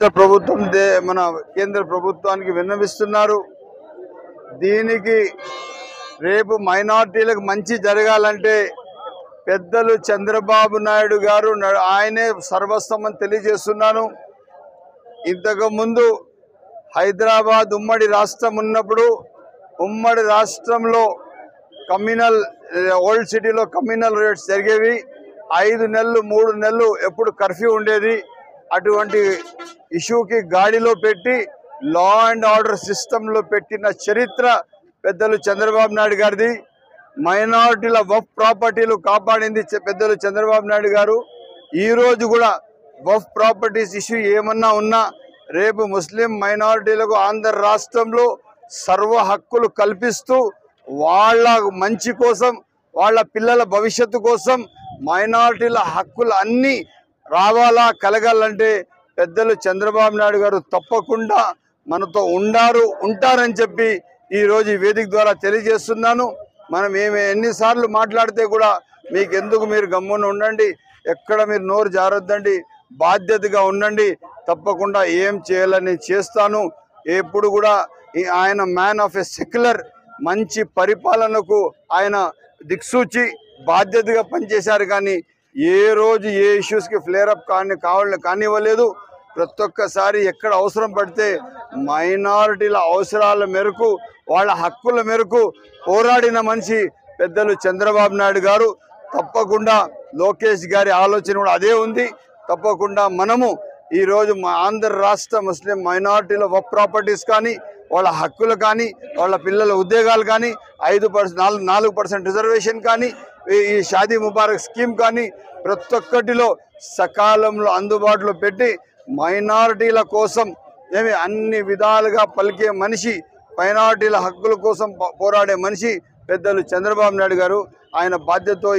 ప్రభుత్వం మన కేంద్ర ప్రభుత్వానికి విన్నవిస్తున్నారు. దీనికి రేపు మైనారిటీలకు మంచి జరగాలంటే పెద్దలు చంద్రబాబు నాయుడు గారు ఆయనే సర్వస్వమని తెలియజేస్తున్నాను. ఇంతకు ముందు హైదరాబాద్ ఉమ్మడి రాష్ట్రం ఉన్నప్పుడు ఉమ్మడి రాష్ట్రంలో కమ్యూనల్ ఓల్డ్ సిటీలో కమ్యూనల్ రేట్స్ జరిగేవి. 5 నెలలు 3 నెలలు ఎప్పుడు కర్ఫ్యూ ఉండేది. అటువంటి ఇష్యూకి గాడిలో పెట్టి లా అండ్ ఆర్డర్ సిస్టంలో పెట్టిన చరిత్ర పెద్దలు చంద్రబాబు నాయుడు గారిది. మైనారిటీల వఫ్ ప్రాపర్టీలు కాపాడింది పెద్దలు చంద్రబాబు నాయుడు గారు. ఈరోజు కూడా వఫ్ ప్రాపర్టీస్ ఇష్యూ ఏమన్నా ఉన్నా రేపు ముస్లిం మైనారిటీలకు ఆంధ్ర రాష్ట్రంలో సర్వ హక్కులు కల్పిస్తూ వాళ్ళ మంచి కోసం వాళ్ళ పిల్లల భవిష్యత్తు కోసం మైనారిటీల హక్కులు అన్నీ రావాలా కలగాలంటే పెద్దలు చంద్రబాబు నాయుడు గారు తప్పకుండా మనతో ఉంటారని చెప్పి ఈరోజు ఈ వేదిక ద్వారా తెలియజేస్తున్నాను. మనం ఎన్నిసార్లు మాట్లాడితే కూడా మీకెందుకు, మీరు గమ్మున ఉండండి, ఎక్కడ మీరు నోరు జారొద్దండి, బాధ్యతగా ఉండండి. తప్పకుండా ఏం చేయాలని చేస్తాను. ఎప్పుడు కూడా ఆయన మ్యాన్ ఆఫ్ ఎ సెక్యులర్ మంచి పరిపాలనకు ఆయన దిక్సూచి బాధ్యతగా పనిచేశారు. కానీ ఏ రోజు ఏ ఇష్యూస్కి ఫ్లేరప్ కానివ్వలేదు. ప్రతి ఒక్కసారి ఎక్కడ అవసరం పడితే మైనారిటీల అవసరాల మేరకు వాళ్ళ హక్కుల మేరకు పోరాడిన మనిషి పెద్దలు చంద్రబాబు నాయుడు గారు. తప్పకుండా లోకేష్ గారి ఆలోచన కూడా అదే ఉంది. తప్పకుండా మనము ఈరోజు ఆంధ్ర రాష్ట్ర ముస్లిం మైనారిటీల వక్ ప్రాపర్టీస్ కానీ వాళ్ళ హక్కులు కానీ వాళ్ళ పిల్లల ఉద్యోగాలు కానీ 4% రిజర్వేషన్ కానీ ఈ షాదీ ముబారక్ స్కీమ్ కానీ ప్రతి ఒక్కటిలో సకాలంలో అందుబాటులో పెట్టి మైనారిటీల కోసం అన్ని విధాలుగా పలికే మనిషి, మైనారిటీల హక్కుల కోసం పోరాడే మనిషి పెద్దలు చంద్రబాబు నాయుడు గారు. ఆయన బాధ్యతతో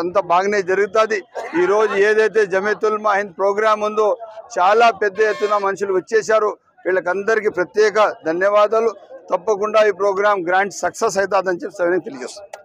అంతా బాగానే జరుగుతుంది. ఈరోజు ఏదైతే జమీయతుల్ హింద్ ప్రోగ్రాం ఉందో చాలా పెద్ద ఎత్తున మనుషులు వచ్చేశారు. వీళ్ళకందరికీ ప్రత్యేక ధన్యవాదాలు. తప్పకుండా ఈ ప్రోగ్రాం గ్రాండ్ సక్సెస్ అవుతుందని చెప్పి తెలియజేస్తాను.